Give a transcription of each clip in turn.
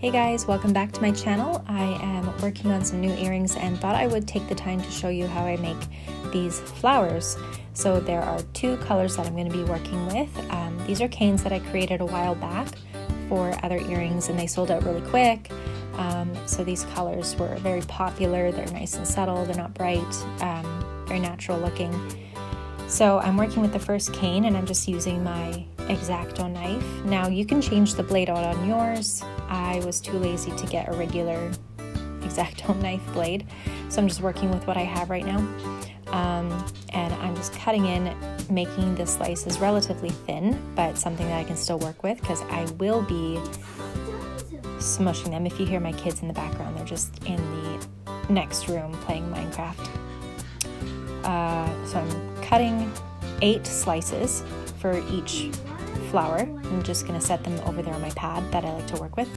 Hey guys, welcome back to my channel. I am working on some new earrings and thought I would take the time to show you how I make these flowers. So there are two colors that I'm going to be working with. These are canes that I created a while back for other earrings and they sold out really quick. So these colors were very popular. They're nice and subtle, they're not bright, very natural looking. So I'm working with the first cane and I'm just using my Exacto knife. Now you can change the blade out on yours. I was too lazy to get a regular Exacto knife blade, so I'm just working with what I have right now. And I'm just cutting in, making the slices relatively thin, but something that I can still work with because I will be smushing them. If you hear my kids in the background, they're just in the next room playing Minecraft. So I'm cutting 8 slices for each flower. I'm just going to set them over there on my pad that I like to work with.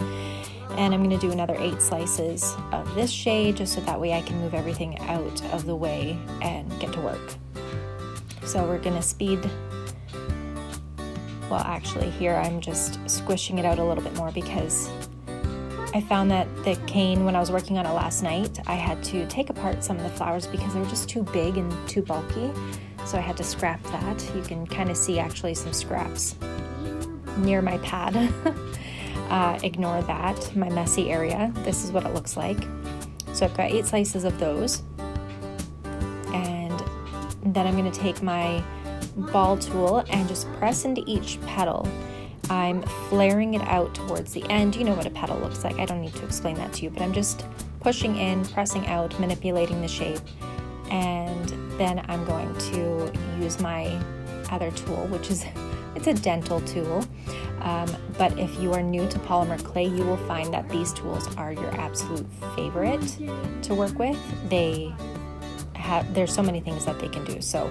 And I'm going to do another 8 slices of this shade just so that way I can move everything out of the way and get to work. So we're going to speed, well actually here I'm just squishing it out a little bit more because I found that the cane, when I was working on it last night, I had to take apart some of the flowers because they were just too big and too bulky. So I had to scrap that. You can kind of see actually some scraps near my pad. Ignore that, my messy area. This is what it looks like. So I've got 8 slices of those. And then I'm going to take my ball tool and just press into each petal. I'm flaring it out towards the end. You know what a petal looks like. I don't need to explain that to you, but I'm just pushing in, pressing out, manipulating the shape. And then I'm going to use my other tool, which is, it's a dental tool. But if you are new to polymer clay, you will find that these tools are your absolute favorite to work with. There's so many things that they can do. So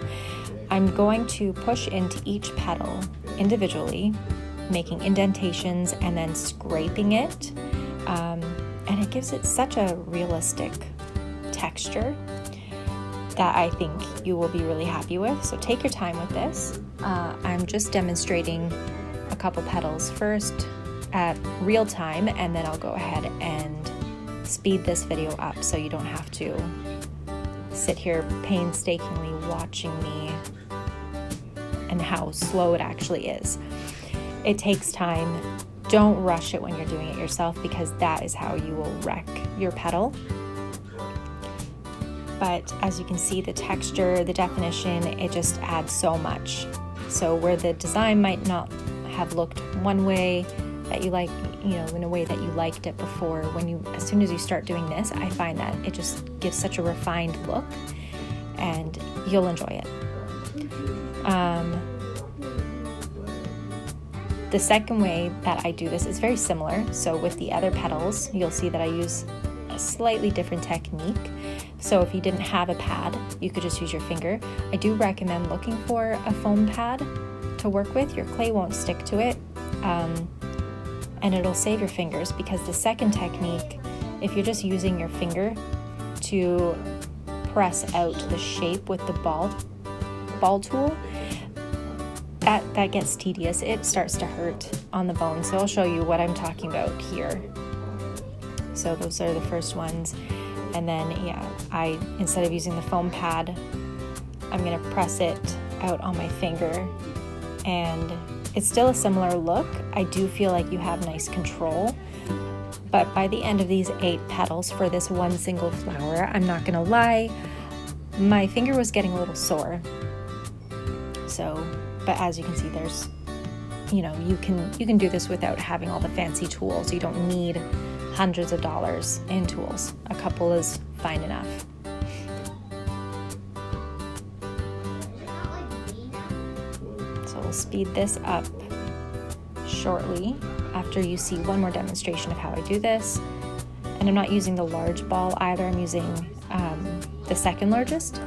I'm going to push into each petal individually, making indentations and then scraping it. And it gives it such a realistic texture that I think you will be really happy with. So take your time with this. I'm just demonstrating a couple petals first at real time, and then I'll go ahead and speed this video up so you don't have to sit here painstakingly watching me and how slow it actually is. It takes time. Don't rush it when you're doing it yourself because that is how you will wreck your petal. But as you can see, the texture, the definition, it just adds so much. So where the design might not have looked one way that you like, in a way that you liked it before, as soon as you start doing this, I find that it just gives such a refined look and you'll enjoy it. The second way that I do this is very similar. So with the other petals, you'll see that I use a slightly different technique. So if you didn't have a pad, you could just use your finger. I do recommend looking for a foam pad to work with. Your clay won't stick to it, and it'll save your fingers because the second technique, if you're just using your finger to press out the shape with the ball tool, that gets tedious. It starts to hurt on the bone. So I'll show you what I'm talking about here. So those are the first ones. And then, yeah, instead of using the foam pad, I'm gonna press it out on my finger. And it's still a similar look. I do feel like you have nice control. But by the end of these 8 petals for this one single flower, I'm not gonna lie, my finger was getting a little sore. So, but as you can see, there's, you can do this without having all the fancy tools. You don't need hundreds of dollars in tools. A couple is fine enough. So we'll speed this up shortly after you see one more demonstration of how I do this. And I'm not using the large ball either. I'm using the second largest.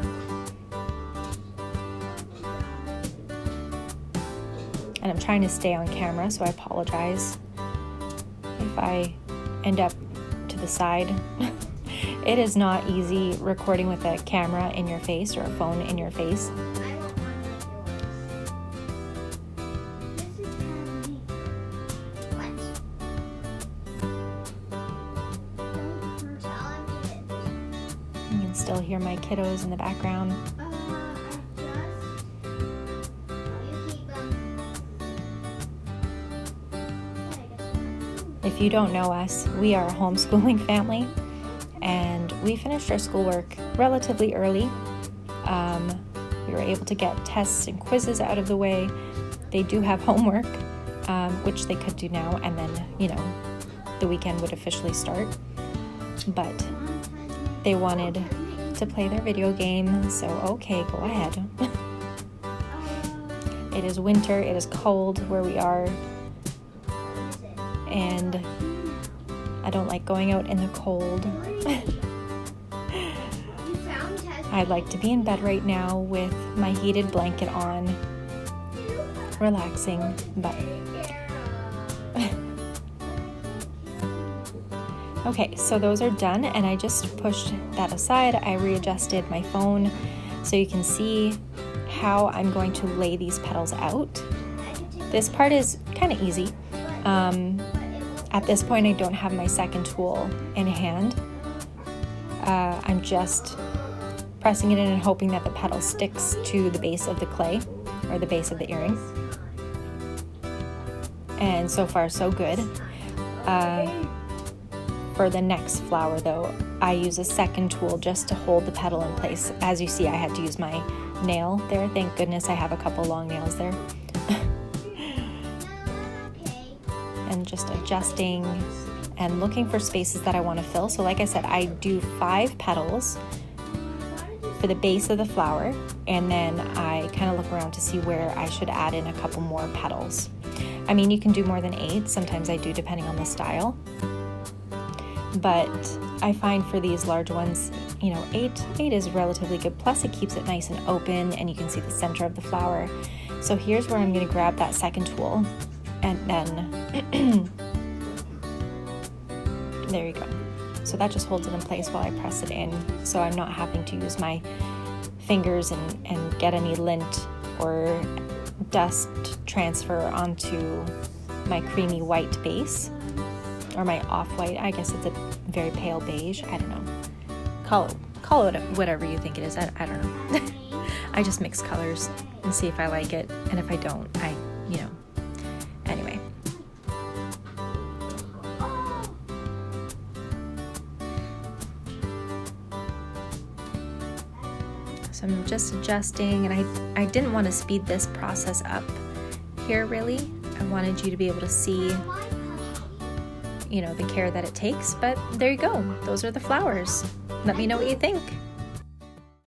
And I'm trying to stay on camera, so I apologize if I end up to the side. It is not easy recording with a camera in your face or a phone in your face. still hear my kiddos in the background. If you don't know us, we are a homeschooling family, and we finished our schoolwork relatively early. We were able to get tests and quizzes out of the way. They do have homework, which they could do now, and then, you know, the weekend would officially start. But they wanted to play their video game, so okay, go ahead. It is winter, it is cold where we are, and I don't like going out in the cold. I'd like to be in bed right now with my heated blanket on, relaxing, but okay, so those are done, and I just pushed that aside. I readjusted my phone so you can see how I'm going to lay these petals out. This part is kind of easy. At this point, I don't have my second tool in hand. I'm just pressing it in and hoping that the petal sticks to the base of the clay, or the base of the earring. And so far, so good. For the next flower, though, I use a second tool just to hold the petal in place. As you see, I had to use my nail there. Thank goodness I have a couple long nails there. And just adjusting and looking for spaces that I want to fill. So like I said, I do 5 petals for the base of the flower, and then I kind of look around to see where I should add in a couple more petals. I mean, you can do more than 8. Sometimes I do, depending on the style. But I find for these large ones, you know, 8 is relatively good. Plus it keeps it nice and open, and you can see the center of the flower. So here's where I'm going to grab that second tool, and then there you go. So that just holds it in place while I press it in, so I'm not having to use my fingers and get any lint or dust transfer onto my creamy white base, or my off-white. I guess it's a very pale beige. I don't know. Call it whatever you think it is. I don't know. I just mix colors and see if I like it, and if I don't, anyway. So I'm just adjusting, and I didn't want to speed this process up here, really. I wanted you to be able to see, you know, the care that it takes, but there you go. Those are the flowers. Let me know what you think.